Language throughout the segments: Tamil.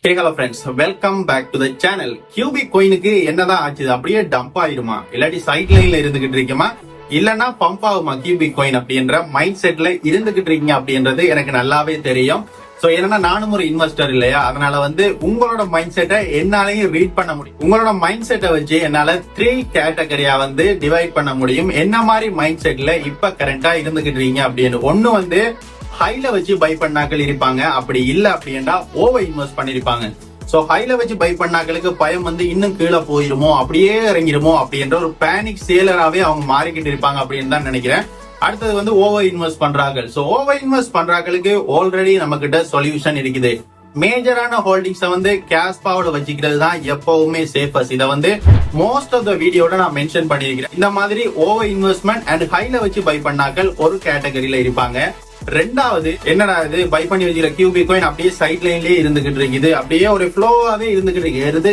Hello friends, welcome back to the channel. Cubic கோயினுக்கு என்னதான் ஆச்சு? அப்படியே டம்ப் ஆயிருமா, இல்லாட்டி சைட் லைன்ல இருந்துகிட்டு இருக்குமா, இல்லன்னா பம்ப் ஆகுமா கியூபிக் கோயின் அப்படின்ற மைண்ட் செட்ல இருந்துகிட்டு இருக்கீங்க அப்படின்றது எனக்கு நல்லாவே தெரியும். சோ ஏன்னா நானும் ஒரு இன்வெஸ்டர் இல்லையா, அதனால உங்களோட மைண்ட் செட்டை என்னாலையும் ரீட் பண்ண முடியும். உங்களோட மைண்ட் செட்டை வச்சு என்னால 3 கேட்டகரியா டிவைட் பண்ண முடியும். என்ன மாதிரி மைண்ட் செட்ல இப்ப கரண்டா இருந்துகிட்டு இருக்கீங்க அப்படின்னு. ஒண்ணு ஹைல வச்சு பை பண்ணாக்கள் இருப்பாங்க, அப்படி இல்ல அப்படின்னா ஓவர் இன்வெஸ்ட் பண்ணிருப்பாங்க. சோ ஹைல வச்சு பை பண்ணாக்களுக்கு பயம் இன்னும் கீழே போயிருமோ, அப்படியே இறங்கிருமோ அப்படின்ற ஒரு பேனிக் சேலராவே அவங்க மாறிக்கிட்டு இருப்பாங்க அப்படின்னு தான் நினைக்கிறேன். அடுத்தது ஓவர் இன்வெஸ்ட் பண்றாங்க. சோ ஓவர் இன்வெஸ்ட் பண்றாங்களுக்கு ஆல்ரெடி நம்ம கிட்ட சொல்யூஷன் இருக்குது. மேஜரான ஹோல்டிங்ஸை கேஷ் பாவோட வச்சுக்கிறது தான் எப்பவுமே சேஃபஸ்ட். இதை மோஸ்ட் ஆஃப் த வீடியோட நான் மென்ஷன் பண்ணிருக்கிறேன். இந்த மாதிரி ஓவர் இன்வெஸ்ட்மெண்ட் அண்ட் ஹைல வச்சு பை பண்ணாக்கள் ஒரு கேட்டகரியில இருப்பாங்க. ரெண்டாவது என்னடா இது, பை பண்ணி வச்சுக்கிற கியூபிக் காயின் அப்படியே சைட் லைன்லயே இருந்துகிட்டு இருக்குது, அப்படியே ஒரு ஃப்ளோவாவே இருந்துகிட்டு இருக்கு, ஏறுது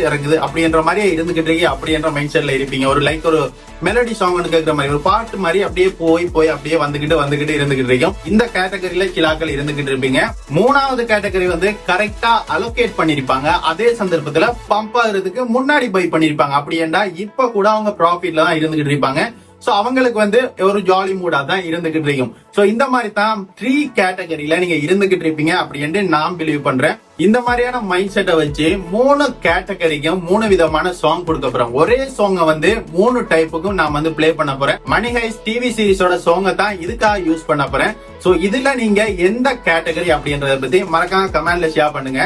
இறங்குது அப்படின்ற மாதிரியே இருந்துகிட்டு இருக்கு அப்படின்ற மைண்ட் செட்ல இருப்பீங்க. ஒரு மெலடி சாங் கேட்கிற மாதிரி, ஒரு பாட்டு மாதிரி அப்படியே போய் அப்படியே வந்துகிட்டு இருந்துகிட்டு இருக்கும். இந்த கேட்டகரியில சிலாக்கள் இருந்துகிட்டு இருப்பீங்க. மூணாவது கேட்டகரி கரெக்டா அலோகேட் பண்ணிருப்பாங்க. அதே சந்தர்ப்பத்துல பம்ப் ஆகுறதுக்கு முன்னாடி பை பண்ணிருப்பாங்க. அப்படின்னா இப்ப கூட அவங்க ப்ராஃபிட்ல தான் இருந்துகிட்டு இருப்பாங்க. சோ அவங்களுக்கு ஒரு ஜாலி மூடா தான் இருந்துகிட்டு இருக்கும். சோ இந்த மாதிரி தான் 3 கேட்டகரியில நீங்க இருந்துகிட்டு இருப்பீங்க அப்படின்னு நான் பிலீவ் பண்றேன். இந்த மாதிரியான மைண்ட் செட்டை வச்சு 3 கேட்டகரிக்கும் 3 விதமான சாங் கொடுக்க போறேன். ஒரே சாங்க 3 டைப்புக்கும் நான் பிளே பண்ண போறேன். மணி ஹைஸ்ட் டிவி சீரிஸோட சாங்க தான் இதுக்காக யூஸ் பண்ண போறேன். சோ இதுல நீங்க எந்த கேட்டகரி அப்படின்றத பத்தி மறக்காம கமெண்ட்ல ஷேர் பண்ணுங்க.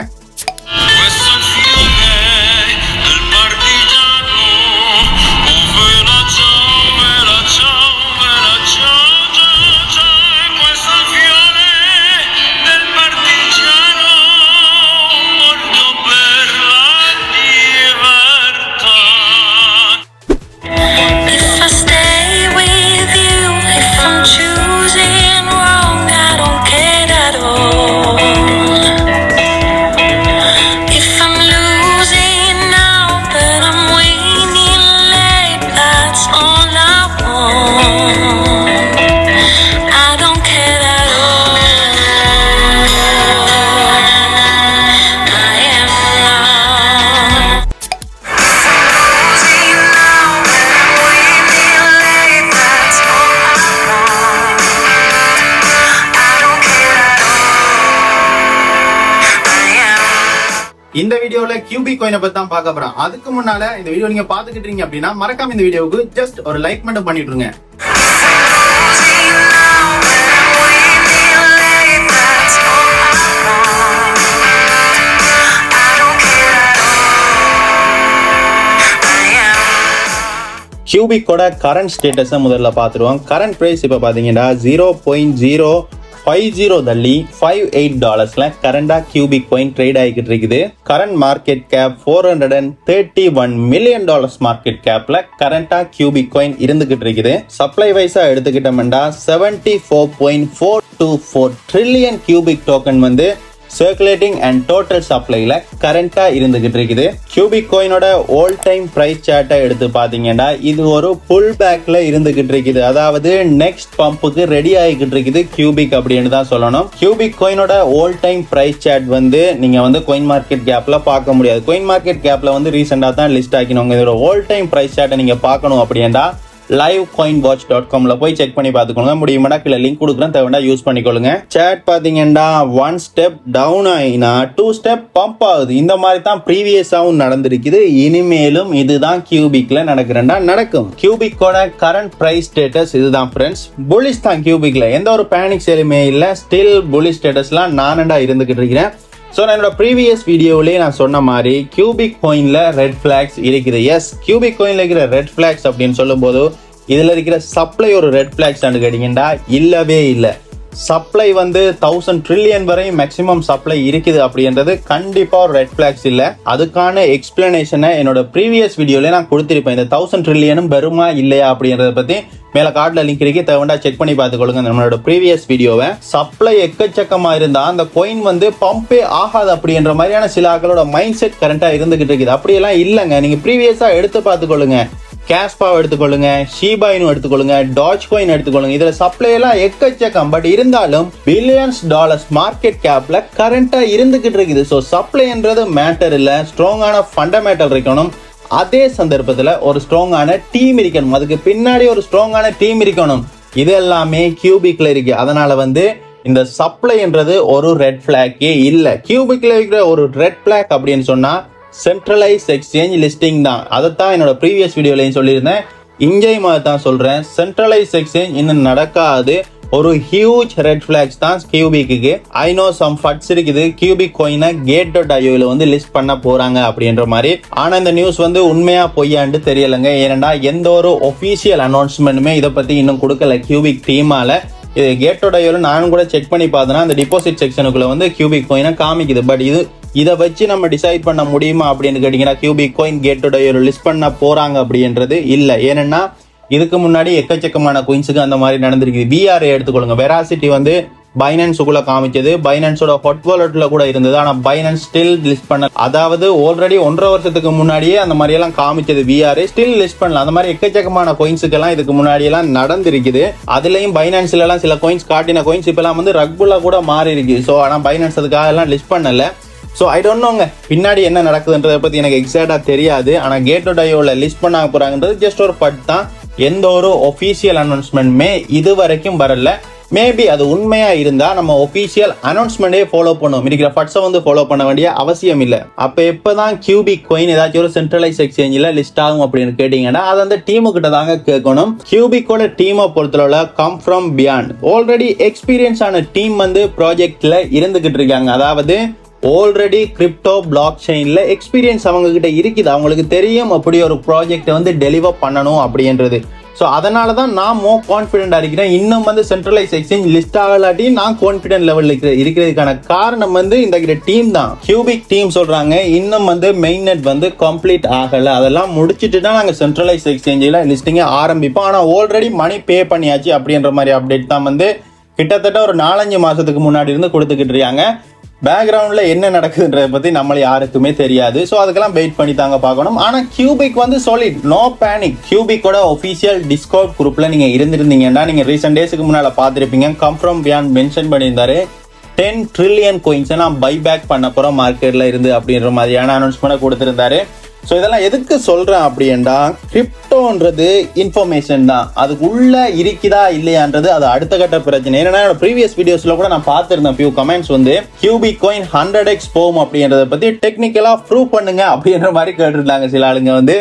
இந்த வீடியோல கியூபிக் காயினை பத்தி தான் பார்க்க போறோம். அதுக்கு முன்னால இந்த வீடியோ நீங்க பாத்துக்கிட்டு இருக்கீங்க அப்படின்னா மறக்காம இந்த வீடியோவுக்கு ஜஸ்ட் ஒரு லைக் மட்டும் பண்ணிட்டுருங்க. கியூபிக்கோட கரண்ட் ஸ்டேட்டஸை முதல்ல பார்த்துருவோம். கரண்ட் பிரைஸ் இப்போ பார்த்தீங்கன்னா 0.050 தள்ளி $58 கரண்டா கியூபிக் காயின் ட்ரேட் ஆகிக்கிட்டு இருக்குது. Current market cap $431 million market கேப்ல கரண்டா கியூபிக் காயின் இருந்துகிட்டு இருக்குது. சப்ளை வைஸா எடுத்துக்கிட்டோம்னா 74.424 trillion cubic token circulating and total சப்ளைல கரண்டா இருந்துகிட்டு இருக்குது. கியூபிக் காயினோட ஆல் டைம் பிரைஸ் சார்ட்டை எடுத்து பாத்தீங்கன்னா இது ஒரு புல் பேக்ல இருந்துகிட்டு இருக்குது. அதாவது நெக்ஸ்ட் பம்புக்கு ரெடி ஆகிக்கிட்டு இருக்குது கியூபிக் அப்படின்னு தான் சொல்லணும். கியூபிக் காயினோட ஆல் டைம் பிரைஸ் சார்ட் நீங்க கோயின் மார்க்கெட் கேப்ல பார்க்க முடியாது. கோயின் மார்க்கெட் கேப்ல ரீசெண்டா தான் லிஸ்ட் ஆக்கினவங்க. இதோட ஆல் டைம் பிரைஸ் சார்ட்டை நீங்க பார்க்கணும் அப்படின்னா livecoinwatch.comல போய் செக் பண்ணி பார்த்துக்கோங்க. முடியுமாடா கீழே லிங்க் கொடுக்குறேன், தேவைன்னா யூஸ் பண்ணிக்கொள்ளுங்க. சாட் பாத்தீங்கன்னா 1 ஸ்டெப் டவுன் ஆயினா 2 ஸ்டெப் பம்ப் ஆகுது. இந்த மாதிரி தான் ப்ரீவியஸாவும் நடந்திருக்குது. இனிமேலும் இதுதான் கியூபிக்ல நடக்கும். கியூபிக்கோட கரண்ட் பிரைஸ் ஸ்டேட்டஸ் இதுதான் ஃப்ரெண்ட்ஸ். புல்லிஷ் தான் கியூபிக்ல, எந்த ஒரு பேனிக் சேலுமே இல்ல. ஸ்டில் புல்லிஷ் ஸ்டேட்டஸ்லாம் நானண்டா இருந்துகிட்டு இருக்கிறேன். ஸோ நான் என்னோட ப்ரீவியஸ் வீடியோவிலே நான் சொன்ன மாதிரி கியூபிக் காயின்ல ரெட் ஃபிளாக்ஸ் இருக்குது. எஸ், கியூபிக் காயின்ல இருக்கிற ரெட் ஃபிளாக்ஸ் அப்படின்னு சொல்லும் போது இதுல இருக்கிற சப்ளை ஒரு ரெட் ஃபிளாக்ஸ் கேட்டீங்கன்னா இல்லவே இல்லை. சப்ளை 1000 ட்ரில்லியன் வரை மேக்ஸிமம் சப்ளை இருக்குது அப்படின்றது கண்டிப்பா ஒரு ரெட் ஃபிளாக்ஸ் இல்ல. அதுக்கான எக்ஸ்பிளனேஷனை என்னோட ப்ரீவியஸ் வீடியோல நான் கொடுத்திருப்பேன். இந்த 1000 ட்ரில்லியனும் பெருமா இல்லையா அப்படின்றத பத்தி மேல கார்டுல லிங்க் இருக்கு, தேவையா செக் பண்ணி பார்த்துக்கொள்ளுங்க நம்மளோட ப்ரீவியஸ் வீடியோவை. சப்ளை எக்கச்சக்கமா இருந்தா அந்த காயின் பம்பே ஆகாது அப்படின்ற மாதிரியான சில ஆக்களோட மைண்ட் செட் கரண்டா இருந்துகிட்டு இருக்குது. அப்படியெல்லாம் இல்லைங்க, நீங்க ப்ரீவியஸா எடுத்து பார்த்துக்கொள்ளுங்க. கேஸ்பாவை எடுத்துக்கொள்ளுங்க, ஷீபாயினும் எடுத்துக்கொள்ளுங்க, டாஜ் காயின் எடுத்துக்கொள்ளுங்க. இதுல சப்ளை எல்லாம் எக்கச்சக்கம். பட் இருந்தாலும் பில்லியன்ஸ் டாலர்ஸ் மார்க்கெட் கேப்ல கரண்டா இருந்துகிட்டு இருக்குது. ஸோ சப்ளைன்றது மேட்டர் இல்ல, ஸ்ட்ராங்கான ஃபண்டமெண்டல் இருக்கணும். அதே சந்தர்ப்பத்துல ஒரு ஸ்ட்ராங்கான டீம் இருக்கணும், அதுக்கு பின்னாடி ஒரு ஸ்ட்ராங்கான டீம் இருக்கணும். இது எல்லாமே கியூபிக்ல இருக்கு. அதனால இந்த சப்ளைன்றது ஒரு ரெட் பிளாக்கே இல்ல. கியூபிக்ல இருக்கிற ஒரு ரெட் பிளாக் அப்படின்னு சொன்னா சென்ட்ரலைஸ் எக்ஸ்சேஞ்ச் லிஸ்டிங் தான். அதைத்தான் என்னோட ப்ரீவியஸ் வீடியோலையும் சொல்லியிருந்தேன், இங்கேயும் அதை தான் சொல்றேன். சென்ட்ரலைஸ் எக்ஸ்சேஞ்ச் இன்னும் நடக்காது. ஒரு ஹியூஜ் ரெட் பிளாக்ஸ் தான் கியூபிக்கு. ஐ நோ சம் ஃபட்ஸ் இருக்குது, கியூபிக் கோயினை Gate.ioல லிஸ்ட் பண்ண போறாங்க அப்படின்ற மாதிரி. ஆனா இந்த நியூஸ் உண்மையா பொய்யாண்டு தெரியலங்க. ஏனென்றா எந்த ஒரு ஒபிஷியல் அனௌன்ஸ்மெண்ட்டுமே இதை பத்தி இன்னும் கொடுக்கல கியூபிக் டீமால. இது Gate.ioல நானும் கூட செக் பண்ணி பார்த்தேன்னா அந்த டிபாசிட் செக்ஷனுக்குள்ள கியூபிக் கோயினை காமிக்குது. பட் இதை வச்சு நம்ம டிசைட் பண்ண முடியுமா அப்படின்னு கேட்டீங்கன்னா கியூபிக் கோயின் Gate.ioல லிஸ்ட் பண்ண போறாங்க அப்படின்றது இல்ல. ஏன்னா இதுக்கு முன்னாடி எக்கச்சக்கமான கோயின்ஸுக்கு அந்த மாதிரி நடந்திருக்கு. VRA எடுத்துக்கொள்ளுங்க, வெராசிட்டி பைனான்ஸுக்குள்ள காமிச்சது, பைனான்ஸோட ஹாட் வாலெட்ல கூட இருந்தது. ஆனா பைனான்ஸ் ஸ்டில் லிஸ்ட் பண்ண, அதாவது ஆல்ரெடி 1.5 வருஷத்துக்கு முன்னாடியே அந்த மாதிரி எல்லாம் காமிச்சது VRA ஸ்டில் லிஸ்ட் பண்ணல. அந்த மாதிரி எக்கச்சக்கமான கோயின்ஸுக்கு எல்லாம் இதுக்கு முன்னாடி எல்லாம் நடந்திருக்குது. அதுலயும் பைனான்ஸ்ல எல்லாம் சில கோயின்ஸ் காட்டின கோயின்ஸ் இப்ப எல்லாம் ரக்புல்லா கூட மாறி இருக்கு. ஸோ ஆனா பைனான்ஸ் அதுக்காக எல்லாம் லிஸ்ட் பண்ணல. ஸோ ஐ டோன்ட் நோங்க, பின்னாடி என்ன நடக்குதுன்றதை பத்தி எனக்கு எக்ஸாக்டா தெரியாது. ஆனா Gate.ioல லிஸ்ட் பண்ண போறாங்கன்றது ஜஸ்ட் ஒரு பட் தான். எந்த ஒரு ஒபிஷியல் அனௌன்ஸ்மெண்ட்மே இது வரைக்கும் வரல. மேபி அது உண்மையா இருந்தா நம்ம ஒபிஷியல் அனௌன்ஸ்மெண்டே ஃபாலோ பண்ணுவோம், இருக்கிற ஃபட்ஸை ஃபாலோ பண்ண வேண்டிய அவசியம் இல்லை. அப்ப எப்பதான் கியூபிக் கோயின் ஏதாச்சும் ஒரு சென்ட்ரலைஸ் எக்ஸ்சேஞ்சில் லிஸ்ட் ஆகும் அப்படின்னு கேட்டீங்கன்னா அது அந்த டீமு கிட்ட தாங்க கேட்கணும். கியூபிக்கோட டீமை பொறுத்தளவுல come from beyond, already experience ஆன டீம் ப்ராஜெக்ட்ல இருந்துகிட்டு இருக்காங்க. அதாவது ஆல்ரெடி கிரிப்டோ பிளாக் செயின்ல எக்ஸ்பீரியன்ஸ் அவங்க கிட்ட இருக்குது. அவங்களுக்கு தெரியும் அப்படி ஒரு ப்ராஜெக்ட் டெலிவர் பண்ணணும் அப்படின்றது. ஸோ அதனால தான் நான் மோர் கான்ஃபிடென்டா இருக்கிறேன். இன்னும் சென்ட்ரலைஸ் எக்ஸ்சேஞ்ச் லிஸ்ட் ஆகலாட்டி நான் கான்ஃபிடென்ட் லெவல் இருக்கிறதுக்கான காரணம் இந்த டீம் தான். கியூபிக் டீம் சொல்றாங்க இன்னும் மெயின் நெட் கம்ப்ளீட் ஆகல, அதெல்லாம் முடிச்சுட்டு தான் நாங்கள் சென்ட்ரலைஸ் எக்ஸ்சேஞ்சில் லிஸ்டிங்கை ஆரம்பிப்போம். ஆனால் ஆல்ரெடி மணி பே பண்ணியாச்சு அப்படின்ற மாதிரி அப்டேட் தான் கிட்டத்தட்ட ஒரு 4-5 மாசத்துக்கு முன்னாடி இருந்து கொடுத்துக்கிட்டு இருக்காங்க. பேக்ரவுண்ட்ல என்ன நடக்குதுன்றத பத்தி நம்மள யாருக்குமே தெரியாது. ஸோ அதுக்கெல்லாம் வெயிட் பண்ணி தாங்க பார்க்கணும். ஆனா கியூபிக் சாலிட், நோ பேனிக். கியூபிக்கோட ஒபிஷியல் டிஸ்கவுண்ட் குரூப்ல நீங்க இருந்திருந்தீங்கன்னா நீங்க ரீசெண்ட் டேஸ்க்கு முன்னால பார்த்திருப்பீங்க, கம் ஃப்ரம் பியாண்ட் மென்ஷன் பண்ணியிருந்தாரு 10 trillion coins நான் பை பேக் பண்ண போறோம் மார்க்கெட்ல இருந்து அப்படின்ற மாதிரியான அனௌன்ஸ்மெண்ட் கொடுத்திருந்தாரு. ஸோ இதெல்லாம் எதுக்கு சொல்றேன் அப்படின்னா, கிரிப்டோன்றது இன்ஃபர்மேஷன் தான், அதுக்கு உள்ள இருக்குதா இல்லையான்றது அது அடுத்த கட்ட பிரச்சனை. ஏன்னா ப்ரீவியஸ் வீடியோஸ்ல கூட நான் பார்த்திருந்தேன் few comments cubic coin 100x போகும் அப்படின்றத பத்தி டெக்னிக்கலா ப்ரூவ் பண்ணுங்க அப்படின்ற மாதிரி கேட்டிருந்தாங்க சில ஆளுங்க.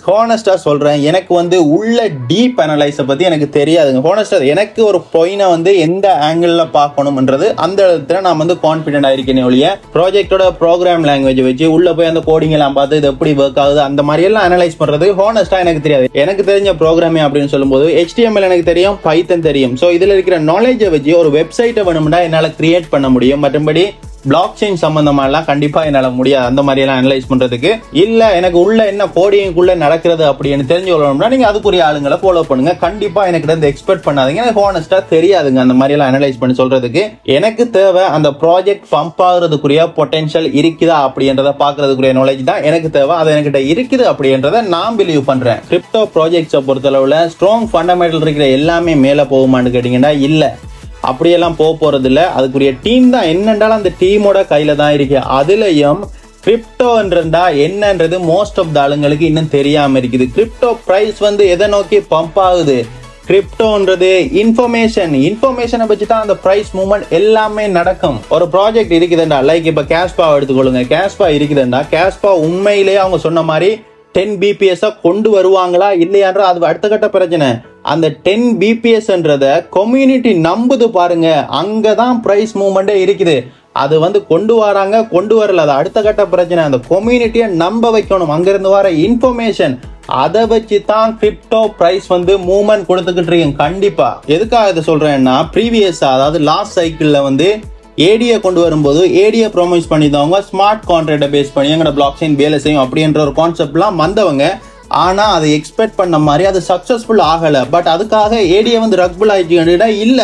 ஹானஸ்டா சொல்றேன், எனக்கு உள்ள டீப் அனலைஸை பத்தி எனக்கு தெரியாதுங்க. ஹானஸ்டா எனக்கு ஒரு பாயிண்ட் எந்த ஆங்கிள் பார்க்கணும்ன்றது அந்த இடத்துல நான் கான்பிடென்ட் ஆயிருக்கேன் ஒழிய ப்ராஜெக்டோட ப்ரோக்ராம் லாங்குவேஜ் வச்சு உள்ள போய் அந்த கோடிங் எல்லாம் பார்த்து இது எப்படி ஒர்க் ஆகுது அந்த மாதிரி எல்லாம் அனலைஸ் பண்றது ஹானஸ்டா எனக்கு தெரியாது. எனக்கு தெரிஞ்ச ப்ரோக்ராமிங் அப்படின்னு சொல்லும்போது HTML எனக்கு தெரியும், பைத்தன் தெரியும். ஸோ இதுல இருக்கிற நாலேஜை வச்சு ஒரு வெப்சைட்டை வேணும்னா என்னால் கிரியேட் பண்ண முடியும். மற்றபடி பிளாக் செயின் சம்பந்தமா எல்லாம் கண்டிப்பா என்னால முடியாது அந்த மாதிரி எல்லாம் அனலைஸ் பண்றதுக்கு. இல்ல எனக்கு உள்ள என்ன கோடிங்குள்ள நடக்கிறது அப்படின்னு தெரிஞ்சு கொள்ளணும்னா நீங்க அதுக்குரிய ஆளுங்களை ஃபாலோ பண்ணுங்க. கண்டிப்பா எனக்கு எக்ஸ்பெக்ட் பண்ணாதீங்க, எனக்கு ஹானஸ்டா தெரியாதுங்க அந்த மாதிரி எல்லாம் அனலைஸ் பண்ணி சொல்றதுக்கு. எனக்கு தேவை அந்த ப்ராஜெக்ட் பம்ப் ஆகுறதுக்குரிய பொட்டன்ஷியல் இருக்குதா அப்படின்றத பாக்குறதுக்குரிய நாலேஜ் தான் எனக்கு தேவை. அது என்கிட்ட இருக்குது அப்படின்றத நான் பிலீவ் பண்றேன். கிரிப்டோ ப்ராஜெக்ட்ஸை பொறுத்தளவுல ஸ்ட்ராங் ஃபண்டமெண்டல் இருக்கிற எல்லாமே மேல போகுமான்னு கேட்டீங்கன்னா இல்ல, அப்படியெல்லாம் போறது இல்ல. அதுக்குரிய டீம் தான் என்னென்றாலும் அந்த டீமோட கையில தான் இருக்கு. அதுலயும் கிரிப்டோன்றா என்னன்றது மோஸ்ட் ஆஃப் த ஆளுங்களுக்கு இன்னும் தெரியாம இருக்குது. கிரிப்டோ பிரைஸ் எதை நோக்கி பம்ப் ஆகுது? கிரிப்டோன்றது இன்ஃபர்மேஷனை வச்சு தான் அந்த பிரைஸ் மூவ்மெண்ட் எல்லாமே நடக்கும். ஒரு ப்ராஜெக்ட் இருக்குதுண்டா, லைக் இப்ப கேஸ்பா எடுத்துக்கொள்ளுங்க. கேஸ்பா இருக்குதுண்டா, கேஸ்பா உண்மையிலேயே அவங்க சொன்ன மாதிரி 10 BPS கொண்டு வருவாங்களா இல்லையான்ற அது அடுத்த கட்ட பிரச்சனை. அந்த 10 BPSன்றத கம்யூனிட்டி நம்புது பாருங்க, அங்கதான் பிரைஸ் மூவ்மெண்டே இருக்குது. அது கொண்டு வராங்க, கொண்டு வரல, அது அடுத்த கட்ட பிரச்சனை. அந்த கம்யூனிட்டியை நம்ப வைக்கணும். அங்கிருந்து வர இன்ஃபர்மேஷன் அதை வச்சு தான் கிரிப்டோ பிரைஸ் மூவ்மெண்ட் கொடுத்துக்கிட்டு இருக்கீங்க. கண்டிப்பா எதுக்காக இதை சொல்றேன்னா, ப்ரீவியஸா அதாவது லாஸ்ட் சைக்கிள்ல ஏடியை கொண்டு வரும்போது ஏடியை ப்ரொமோட் பண்ணிதவங்க ஸ்மார்ட் கான்ட்ராக்டை பேஸ் பண்ணி எங்களோட பிளாக் செயின் வேலை செய்யும் அப்படின்ற ஒரு கான்செப்ட்லாம் வந்தவங்க. ஆனா அதை எக்ஸ்பெக்ட் பண்ண மாதிரி அது சக்சஸ்ஃபுல் ஆகல. பட் அதுக்காக ஏடியை ரக்புல் ஆயிடுச்சுன்னா இல்ல,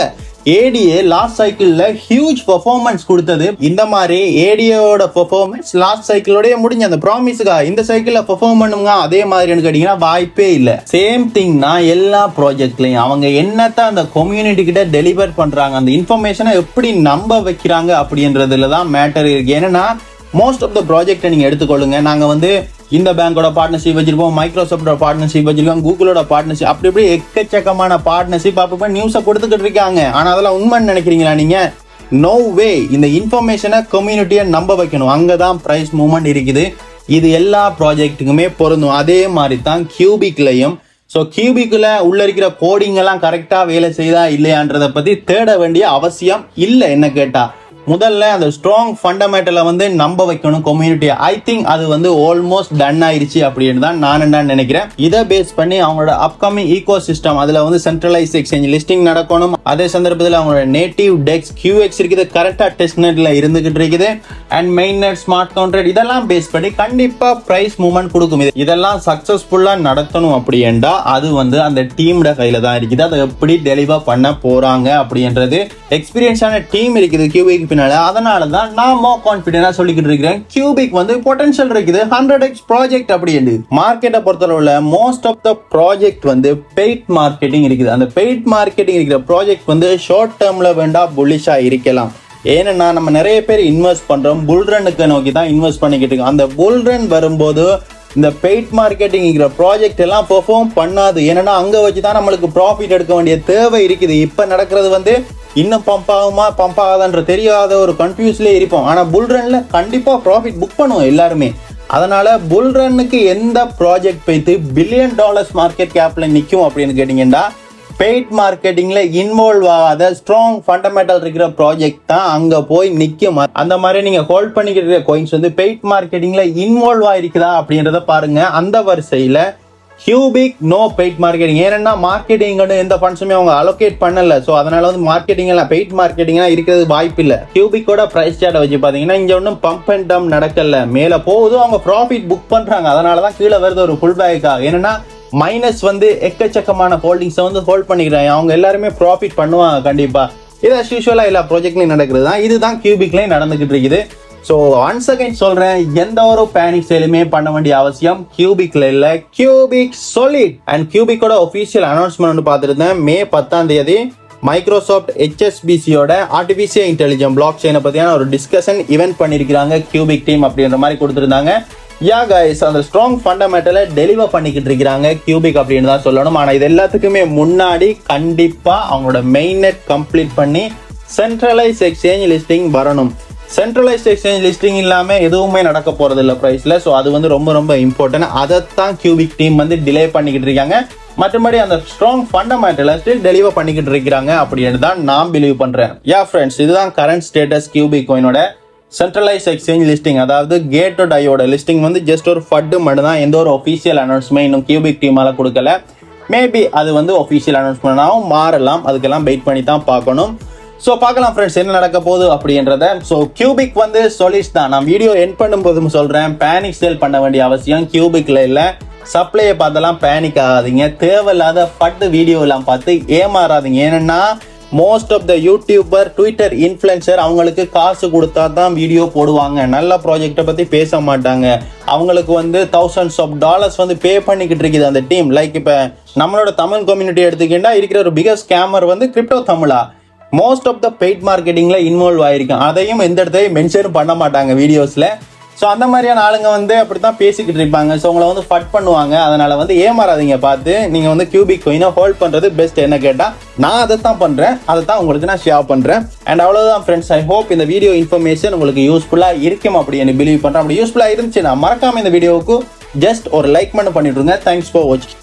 ஏடிஏ லாஸ்ட் சைக்கிள்ல ஹியூஜ் பெர்ஃபார்மன்ஸ் கொடுத்தது. இந்த மாதிரி ஏடிஏவோட பெர்ஃபார்மன்ஸ் லாஸ்ட் சைக்கிளோடய முடிஞ்ச அந்த ப்ராமிஸுக்கா இந்த சைக்கிள்ல பெர்ஃபார்ம் பண்ணுங்க அதே மாதிரி கேட்டீங்கன்னா வாய்ப்பே இல்லை. சேம் திங் தான் எல்லா ப்ராஜெக்ட்லயும். அவங்க என்னத்தான் அந்த கம்யூனிட்டி கிட்ட டெலிவர் பண்றாங்க, அந்த இன்ஃபர்மேஷனை எப்படி நம்ப வைக்கிறாங்க அப்படின்றதுல தான் மேட்டர் இருக்கு. ஏன்னா மோஸ்ட் ஆஃப் த ப்ராஜெக்டை நீங்க எடுத்துக்கொள்ளுங்க. நாங்க வந்து இந்த பேங்கோட பார்ட்னர்ஷிப் வச்சிருப்போம், மைக்ரோசாஃப்டோட பார்ட்னர்ஷிப் வச்சிருக்கோம், கூகுளோட பார்ட்னர்ஷிப், அப்படி இப்படி எக்கச்சக்கமான பார்ட்னர்ஷிப் அப்பப்ப நியூஸை கொடுத்துக்கிட்டு இருக்காங்க. ஆனா அதெல்லாம் உண்மைன்னு நினைக்கிறீங்களா நீங்க? No way. இந்த இன்ஃபர்மேஷனை கம்யூனிட்டியை நம்ப வைக்கணும். அங்கதான் பிரைஸ் மூவ்மெண்ட் இருக்குது. இது எல்லா ப்ராஜெக்ட்டுக்குமே பொருந்தும். அதே மாதிரி தான் கியூபிக்லையும். ஸோ கியூபிக்குள்ள உள்ள இருக்கிற கோடிங் எல்லாம் கரெக்டா வேலை செய்தா இல்லையான்றதை பத்தி தேட வேண்டிய அவசியம் இல்லை. என்ன கேட்டா முதல்ல அந்த ஸ்ட்ராங் ஃபண்டமெண்டலை வந்து நம்ப வைக்கணும் கம்யூனிட்டியை. ஐ திங்க் அது வந்து ஆல்மோஸ்ட் டன் ஆயிடுச்சு அப்படின்னு தான் நான் என்ன நினைக்கிறேன். இதை பேஸ் பண்ணி அவங்களோட அப்கமிங் ஈகோ சிஸ்டம் அதுல வந்து சென்ட்ரலைஸ் எக்ஸ்சேஞ்ச் லிஸ்டிங் நடக்கணும். அதே சந்தர்ப்பத்தில் அவங்களோட நேட்டிவ் டெக்ஸ் QX இருக்குது, கரெக்டா டெஸ்ட் நெட்ல இருந்துகிட்டு இருக்குது, and main net smart contract இதெல்லாம் பேஸ் பண்ணி கண்டிப்பா பிரைஸ் மூவ்மெண்ட் கொடுக்கும். இதெல்லாம் சக்சஸ்ஃபுல்லா நடத்தணும் அப்படின்னா அது வந்து அந்த டீமோட கையில தான் இருக்குது. அதை எப்படி டெலிவர் பண்ண போறாங்க அப்படின்றது எக்ஸ்பீரியன்ஸான டீம் இருக்குது கியூபிக். அதனால தான் நான் மோர் கான்ஃபிடென்ட்டா சொல்லிக்கிட்டு இருக்கிறேன். கியூபிக் வந்து பொட்டன்ஷியல் இருக்குது 100x ப்ராஜெக்ட் அப்படின்னு. மார்க்கெட்டை பொறுத்தளவுல மோஸ்ட் ஆஃப் த ப்ராஜெக்ட் வந்து பெய்ட் மார்க்கெட்டிங் இருக்குது. அந்த பெய்ட் மார்க்கெட்டிங் இருக்கிற ப்ராஜெக்ட் வந்து ஷார்ட் டேர்ம்ல வேண்டாம் புல்லிஷா இருக்கலாம். ஏன்னா நம்ம நிறைய பேர் இன்வெஸ்ட் பண்றோம் புல்ரனுக்கு நோக்கி தான் இன்வெஸ்ட் பண்ணிக்கிட்டு இருக்கோம். அந்த புல்ரன் வரும்போது இந்த பெய்ட் மார்க்கெட்டிங் ப்ராஜெக்ட் எல்லாம் பெர்ஃபார்ம் பண்ணாது. ஏன்னா அங்க வச்சுதான் நம்மளுக்கு ப்ராஃபிட் எடுக்க வேண்டிய தேவை இருக்குது. இப்ப நடக்கிறது வந்து இன்னும் பம்ப் ஆகுமா பம்ப் ஆகாதுன்ற தெரியாத ஒரு கன்ஃபியூஸ்லேயே இருப்போம். ஆனா புல்ரன்ல கண்டிப்பா ப்ராஃபிட் புக் பண்ணுவோம் எல்லாருமே. அதனால புல்ரனுக்கு எந்த ப்ராஜெக்ட் போய்த்து $1 பில்லியன் மார்க்கெட் கேப்ல நிற்கும் அப்படின்னு கேட்டீங்கன்னா பெய்ட் மார்க்கெட்டிங்ல இன்வால்வ் ஆகாத ஸ்ட்ராங் ஃபண்டமெண்டல் இருக்கிற ப்ராஜெக்ட் தான் அங்க போய் நிற்கும். அந்த மாதிரி நீங்க ஹோல்ட் பண்ணிக்கிற கோயின்ஸ் வந்து பெய்ட் மார்க்கெட்டிங்ல இன்வால்வ் ஆயிருக்குதா அப்படின்றத பாருங்க. அந்த வரிசையில கியூபிக் நோ பெய்ட் மார்க்கெட்டிங். ஏன்னா மார்க்கெட்டிங் எந்த ஃபண்ட்ஸுமே அவங்க அலோகேட் பண்ணல. ஸோ அதனால வந்து மார்க்கெட்டிங் எல்லாம் பெய்ட் மார்க்கெட்டிங் எல்லாம் இருக்கிறது வாய்ப்பு இல்லை. கியூபிக்கோட பிரைஸ் சார்ட்டை வச்சு பாத்தீங்கன்னா இங்க ஒன்றும் பம்ப் அண்ட் டம்ப் நடக்கல. மேல போகுது அவங்க ப்ராஃபிட் புக் பண்றாங்க. அதனாலதான் கீழே வருது ஒரு ஃபுல் பேக்காக. ஏன்னா மைனஸ் வந்து எக்கச்சக்கமான ஹோல்டிங்ஸை வந்து ஹோல்ட் பண்ணிக்கிறாங்க. அவங்க எல்லாருமே ப்ராஃபிட் பண்ணுவாங்க கண்டிப்பா. இது அஸ் யூஷுவலா எல்லா ப்ராஜெக்ட்லையும் நடக்கிறது தான். இதுதான் கியூபிக்லையும் நடந்துகிட்டு இருக்குது. ஸோ ஒன்ஸ் அகைன் சொல்றேன், எந்த ஒரு பேனிக் சேலுமே பண்ண வேண்டிய அவசியம் கியூபிக்ல இல்ல. Cubic solid. அண்ட் கியூபிக்கோட ஒபிஷியல் அனௌன்ஸ்மெண்ட் பார்த்துருந்தேன். மே 10 மைக்ரோசாஃப்ட் HSBCயோட ஆர்டிஃபிஷியல் இன்டெலிஜென்ஸ் பிளாக் செயினை பத்தியான ஒரு டிஸ்கஷன் இவென்ட் பண்ணிருக்காங்க கியூபிக் டீம் அப்படின்ற மாதிரி கொடுத்துருந்தாங்க. யா கைஸ், அந்த ஸ்ட்ராங் ஃபண்டமெண்டலை டெலிவர் பண்ணிக்கிட்டு இருக்கிறாங்க கியூபிக் அப்படின்னு தான் சொல்லணும். ஆனா இது எல்லாத்துக்குமே முன்னாடி கண்டிப்பா அவங்களோட மெயின் நெட் கம்ப்ளீட் பண்ணி சென்ட்ரலைஸ் எக்ஸ்சேஞ்ச் லிஸ்டிங் வரணும். சென்ட்ரலைஸ் எக்ஸ்சேஞ்ச் லிஸ்டிங் இல்லாம எதுவுமே நடக்க போறது இல்லை பிரைஸ்ல. ஸோ அது வந்து ரொம்ப ரொம்ப இம்பார்ட்டன்ட். அதைத்தான் கியூபிக் டீம் வந்து டிலே பண்ணிக்கிட்டு இருக்காங்க. மற்றபடி அந்த ஸ்ட்ராங் ஃபண்டமெண்டலை ஸ்டில் டெலிவர் பண்ணிக்கிட்டு இருக்கிறாங்க அப்படின்னு தான் நான் பிலீவ் பண்றேன். யா ஃப்ரெண்ட்ஸ், இதுதான் கரண்ட் ஸ்டேட்டஸ் கியூபிக் காயினோட சென்ட்ரலைஸ் எக்ஸ்சேஞ்ச் லிஸ்டிங். அதாவது கேட்டட் ஐயோட லிஸ்டிங் வந்து ஜஸ்ட் ஒரு ஃபட் மட்டும் தான். எந்த ஒரு ஒஃபிஷியல் அனௌன்ஸ்மெண்ட் இன்னும் கியூபிக் டீமால கொடுக்கல. மேபி அது வந்து ஒஃபிஷியல் அனௌன்ஸ்மெண்டாகவும் மாறலாம். அதுக்கெல்லாம் வெயிட் பண்ணி தான் பார்க்கணும். ஸோ பார்க்கலாம் ஃப்ரெண்ட்ஸ் என்ன நடக்க போகுது அப்படின்றத. ஸோ கியூபிக் வந்து சொல்லிஸ் தான். நான் வீடியோ எண்ட் பண்ணும்போதும் சொல்றேன், பேனிக் சேல் பண்ண வேண்டிய அவசியம் கியூபிக்ல இல்லை. சப்ளையை பார்த்தெல்லாம் பேனிக் ஆகாதீங்க. தேவையில்லாத ஃபட் வீடியோ எல்லாம் பார்த்து ஏமாறாதீங்க. ஏன்னா most of the YouTuber Twitter influencer அவங்களுக்கு காசு கொடுத்தா தான் வீடியோ போடுவாங்க. நல்ல ப்ராஜெக்டை பத்தி பேச மாட்டாங்க. அவங்களுக்கு வந்து thousands of dollars வந்து பே பண்ணிக்கிட்டு இருக்குது அந்த டீம். லைக் இப்ப நம்மளோட தமிழ் கம்யூனிட்டி எடுத்துக்கிட்டா இருக்கிற ஒரு பிகஸ்ட் ஸ்கேமர் வந்து crypto Tamizha. Most of the paid மார்க்கெட்டிங்ல இன்வால்வ் ஆயிருக்கும். அதையும் எந்த இடத்தையும் மென்ஷன் பண்ண மாட்டாங்க வீடியோஸ்ல. ஸோ அந்த மாதிரியான ஆளுங்க வந்து அப்படித்தான் பேசிக்கிட்டு இருப்பாங்க. ஸோ உங்களை வந்து ஃபட் பண்ணுவாங்க. அதனால வந்து ஏமாறாதீங்க. பார்த்து நீங்க வந்து கியூபிக் காயினை ஹோல்ட் பண்றது பெஸ்ட். என்ன கேட்டா நான் அதை தான் பண்றேன். அதை தான் உங்களுக்கு நான் ஷேர் பண்றேன். அண்ட் அவ்வளவுதான் ஃப்ரெண்ட்ஸ். ஐ ஹோப் இந்த வீடியோ இன்ஃபர்மேஷன் உங்களுக்கு யூஸ்ஃபுல்லா இருக்கும் அப்படின்னு பிலீவ் பண்றேன். அப்படி யூஸ்ஃபுல்லா இருந்துச்சுன்னா மறக்காம இந்த வீடியோவுக்கு ஜஸ்ட் ஒரு லைக் பண்ணிட்டு இருங்க. தேங்க்ஸ் ஃபார் வாட்சிங்.